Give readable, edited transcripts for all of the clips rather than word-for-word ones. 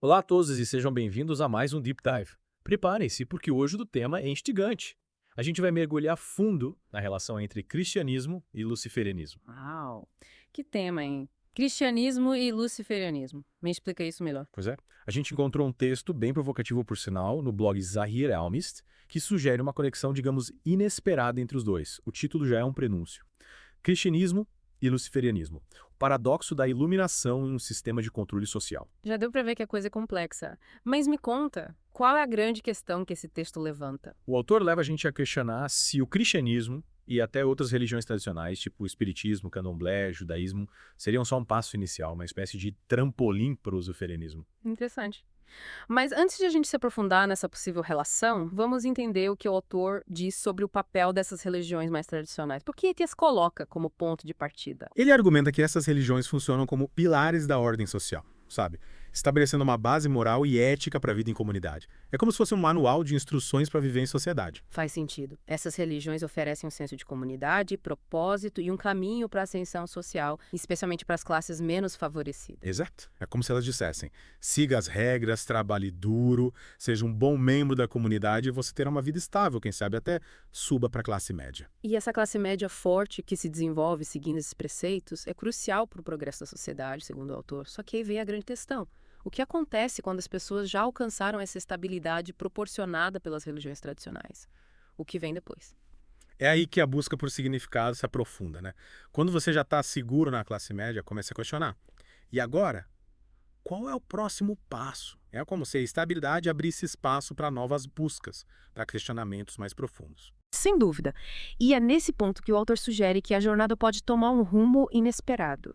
Olá a todos e sejam bem-vindos a mais um Deep Dive. Preparem-se, porque hoje o tema é instigante. A gente vai mergulhar fundo na relação entre cristianismo e luciferianismo. Uau! Que tema, hein? Cristianismo e luciferianismo. Me explica isso melhor. Pois é, a gente encontrou um texto bem provocativo, por sinal, no blog Zahir Almist, que sugere uma conexão, digamos, inesperada entre os dois. O título já é um prenúncio. Cristianismo e luciferianismo. O paradoxo da iluminação em um sistema de controle social. Já deu pra ver que a coisa é complexa. Mas me conta, qual é a grande questão que esse texto levanta? O autor leva a gente a questionar se o cristianismo e até outras religiões tradicionais, tipo o espiritismo, candomblé, judaísmo, seriam só um passo inicial, uma espécie de trampolim para o luciferianismo. Interessante. Mas antes de a gente se aprofundar nessa possível relação, vamos entender o que o autor diz sobre o papel dessas religiões mais tradicionais. Por que as coloca como ponto de partida? Ele argumenta que essas religiões funcionam como pilares da ordem social, sabe? Estabelecendo uma base moral e ética para a vida em comunidade. É como se fosse um manual de instruções para viver em sociedade. Faz sentido. Essas religiões oferecem um senso de comunidade, propósito e um caminho para a ascensão social, especialmente para as classes menos favorecidas. Exato. É como se elas dissessem: siga as regras, trabalhe duro, seja um bom membro da comunidade e você terá uma vida estável, quem sabe até suba para a classe média. E essa classe média forte que se desenvolve seguindo esses preceitos é crucial para o progresso da sociedade, segundo o autor. Só que aí vem a grande questão. O que acontece quando as pessoas já alcançaram essa estabilidade proporcionada pelas religiões tradicionais? O que vem depois? É aí que a busca por significado se aprofunda, né? Quando você já está seguro na classe média, começa a questionar. E agora? Qual é o próximo passo? É como se a estabilidade abrisse espaço para novas buscas, para questionamentos mais profundos. Sem dúvida. E é nesse ponto que o autor sugere que a jornada pode tomar um rumo inesperado.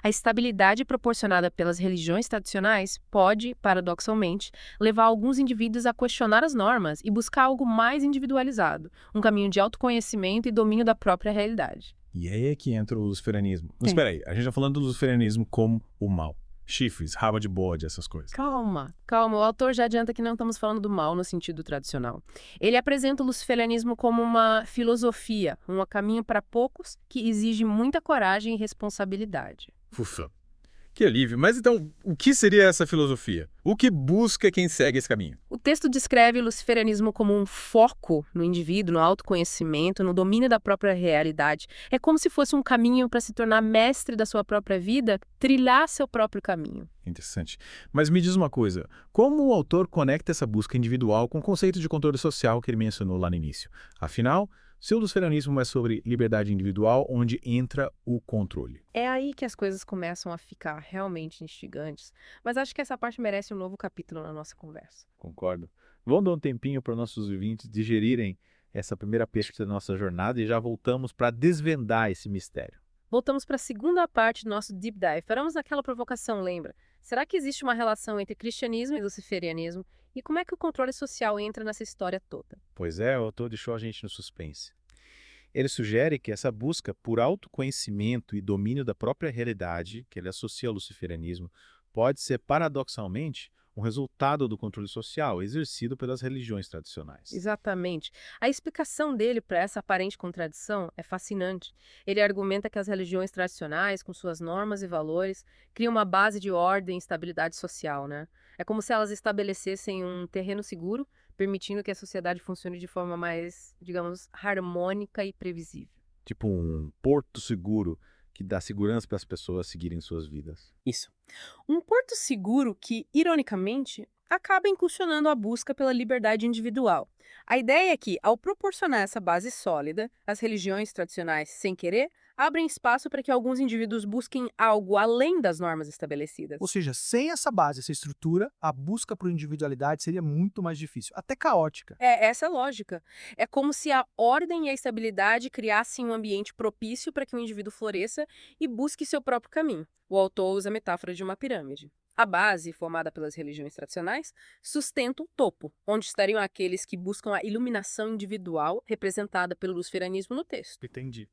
A estabilidade proporcionada pelas religiões tradicionais pode, paradoxalmente, levar alguns indivíduos a questionar as normas e buscar algo mais individualizado, um caminho de autoconhecimento e domínio da própria realidade. E aí é que entra o luciferianismo. Mas Sim. espera aí, a gente está falando do luciferianismo como o mal. Chifres, raba de bode, essas coisas. Calma, calma. O autor já adianta que não estamos falando do mal no sentido tradicional. Ele apresenta o luciferianismo como uma filosofia, um caminho para poucos que exige muita coragem e responsabilidade. Ufa, que alívio. Mas então, o que seria essa filosofia? O que busca quem segue esse caminho? O texto descreve o luciferianismo como um foco no indivíduo, no autoconhecimento, no domínio da própria realidade. É como se fosse um caminho para se tornar mestre da sua própria vida, trilhar seu próprio caminho. Interessante. Mas me diz uma coisa, como o autor conecta essa busca individual com o conceito de controle social que ele mencionou lá no início? Afinal, se o luciferianismo é sobre liberdade individual, onde entra o controle. É aí que as coisas começam a ficar realmente instigantes, mas acho que essa parte merece um novo capítulo na nossa conversa. Concordo. Vamos dar um tempinho para nossos ouvintes digerirem essa primeira pesca da nossa jornada e já voltamos para desvendar esse mistério. Voltamos para a segunda parte do nosso Deep Dive. Faremos aquela provocação, lembra? Será que existe uma relação entre cristianismo e luciferianismo? E como é que o controle social entra nessa história toda? Pois é, o autor deixou a gente no suspense. Ele sugere que essa busca por autoconhecimento e domínio da própria realidade, que ele associa ao luciferianismo, pode ser, paradoxalmente, um resultado do controle social exercido pelas religiões tradicionais. Exatamente. A explicação dele para essa aparente contradição é fascinante. Ele argumenta que as religiões tradicionais, com suas normas e valores, criam uma base de ordem e estabilidade social, né? É como se elas estabelecessem um terreno seguro, permitindo que a sociedade funcione de forma mais, digamos, harmônica e previsível. Tipo um porto seguro que dá segurança para as pessoas seguirem suas vidas. Isso. Um porto seguro que, ironicamente, acaba incursionando a busca pela liberdade individual. A ideia é que, ao proporcionar essa base sólida, as religiões tradicionais, sem querer, abrem espaço para que alguns indivíduos busquem algo além das normas estabelecidas. Ou seja, sem essa base, essa estrutura, a busca por individualidade seria muito mais difícil, até caótica. É essa a lógica. É como se a ordem e a estabilidade criassem um ambiente propício para que o indivíduo floresça e busque seu próprio caminho. O autor usa a metáfora de uma pirâmide. A base, formada pelas religiões tradicionais, sustenta o topo, onde estariam aqueles que buscam a iluminação individual, representada pelo luciferianismo no texto. Entendi.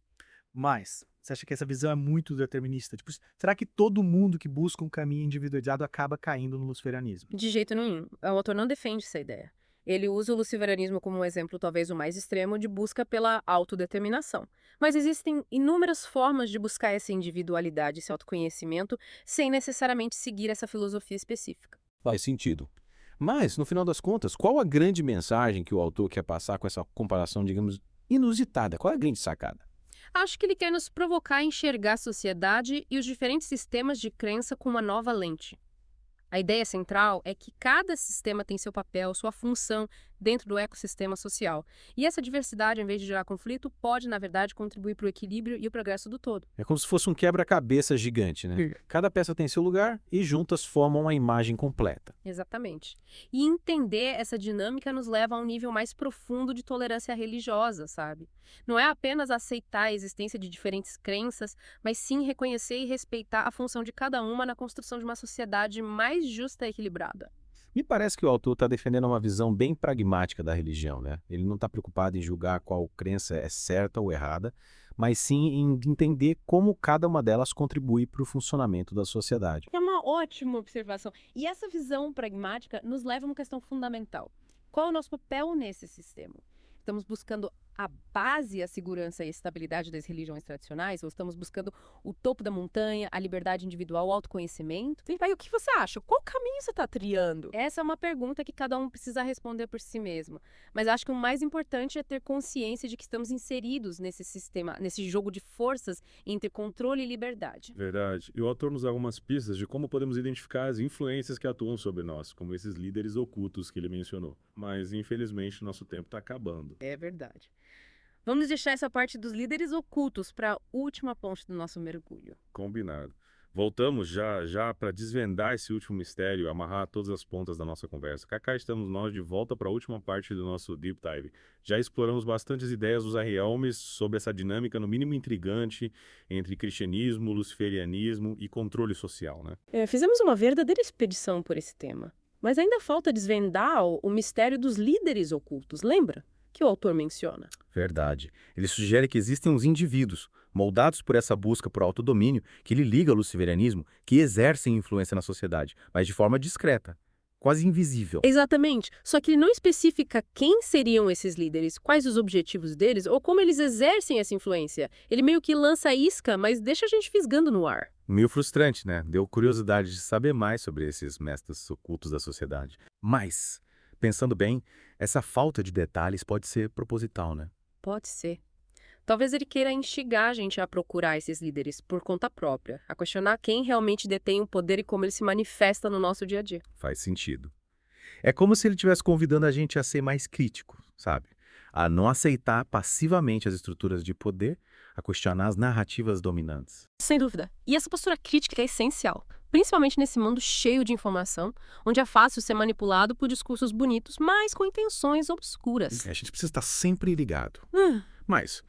Mas, você acha que essa visão é muito determinista? Tipo, será que todo mundo que busca um caminho individualizado acaba caindo no luciferianismo? De jeito nenhum. O autor não defende essa ideia. Ele usa o luciferianismo como um exemplo talvez o mais extremo de busca pela autodeterminação. Mas existem inúmeras formas de buscar essa individualidade, esse autoconhecimento, sem necessariamente seguir essa filosofia específica. Faz sentido. Mas, no final das contas, qual a grande mensagem que o autor quer passar com essa comparação, digamos, inusitada? Qual é a grande sacada? Acho que ele quer nos provocar a enxergar a sociedade e os diferentes sistemas de crença com uma nova lente. A ideia central é que cada sistema tem seu papel, sua função dentro do ecossistema social. E essa diversidade, em vez de gerar conflito, pode, na verdade, contribuir para o equilíbrio e o progresso do todo. É como se fosse um quebra-cabeça gigante, né? Cada peça tem seu lugar e juntas formam uma imagem completa. Exatamente. E entender essa dinâmica nos leva a um nível mais profundo de tolerância religiosa, sabe? Não é apenas aceitar a existência de diferentes crenças, mas sim reconhecer e respeitar a função de cada uma na construção de uma sociedade mais justa e equilibrada. Me parece que o autor está defendendo uma visão bem pragmática da religião, né? Ele não está preocupado em julgar qual crença é certa ou errada, mas sim em entender como cada uma delas contribui para o funcionamento da sociedade. É uma ótima observação. E essa visão pragmática nos leva a uma questão fundamental. Qual é o nosso papel nesse sistema? Estamos buscando a base, a segurança e a estabilidade das religiões tradicionais? Ou estamos buscando o topo da montanha, a liberdade individual, o autoconhecimento? E aí, o que você acha? Qual caminho você está triando? Essa é uma pergunta que cada um precisa responder por si mesmo. Mas acho que o mais importante é ter consciência de que estamos inseridos nesse sistema, nesse jogo de forças entre controle e liberdade. Verdade. E o autor nos dá algumas pistas de como podemos identificar as influências que atuam sobre nós, como esses líderes ocultos que ele mencionou. Mas, infelizmente, nosso tempo está acabando. É verdade. Vamos deixar essa parte dos líderes ocultos para a última ponte do nosso mergulho. Combinado. Voltamos já para desvendar esse último mistério, amarrar todas as pontas da nossa conversa. Cá estamos nós de volta para a última parte do nosso Deep Dive. Já exploramos bastante as ideias dos Arielmes sobre essa dinâmica, no mínimo intrigante, entre cristianismo, luciferianismo e controle social, né? Fizemos uma verdadeira expedição por esse tema. Mas ainda falta desvendar o mistério dos líderes ocultos, lembra? Que o autor menciona. Verdade. Ele sugere que existem uns indivíduos, moldados por essa busca por autodomínio, que ele liga ao luciferianismo, que exercem influência na sociedade, mas de forma discreta, quase invisível. Exatamente. Só que ele não especifica quem seriam esses líderes, quais os objetivos deles ou como eles exercem essa influência. Ele meio que lança a isca, mas deixa a gente fisgando no ar. Meio frustrante, né? Deu curiosidade de saber mais sobre esses mestres ocultos da sociedade. Mas, pensando bem, essa falta de detalhes pode ser proposital, né? Pode ser. Talvez ele queira instigar a gente a procurar esses líderes por conta própria, a questionar quem realmente detém o poder e como ele se manifesta no nosso dia a dia. Faz sentido. É como se ele estivesse convidando a gente a ser mais crítico, sabe? A não aceitar passivamente as estruturas de poder, a questionar as narrativas dominantes. Sem dúvida. E essa postura crítica é essencial, principalmente nesse mundo cheio de informação, onde é fácil ser manipulado por discursos bonitos, mas com intenções obscuras. A gente precisa estar sempre ligado. Mas,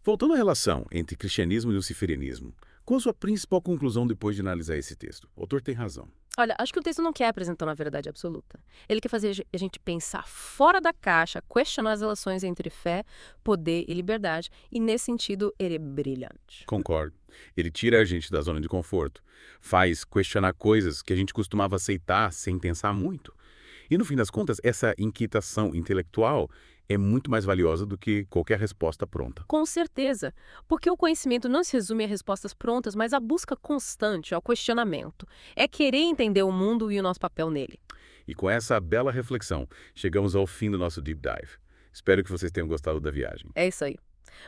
voltando à relação entre cristianismo e luciferianismo, qual a sua principal conclusão depois de analisar esse texto? O autor tem razão. Olha, acho que o texto não quer apresentar uma verdade absoluta. Ele quer fazer a gente pensar fora da caixa, questionar as relações entre fé, poder e liberdade, e nesse sentido ele é brilhante. Concordo. Ele tira a gente da zona de conforto, faz questionar coisas que a gente costumava aceitar sem pensar muito. E no fim das contas, essa inquietação intelectual é muito mais valiosa do que qualquer resposta pronta. Com certeza, porque o conhecimento não se resume a respostas prontas, mas a busca constante, ao questionamento. É querer entender o mundo e o nosso papel nele. E com essa bela reflexão, chegamos ao fim do nosso Deep Dive. Espero que vocês tenham gostado da viagem. É isso aí.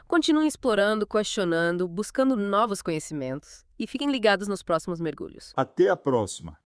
Continuem explorando, questionando, buscando novos conhecimentos e fiquem ligados nos próximos mergulhos. Até a próxima!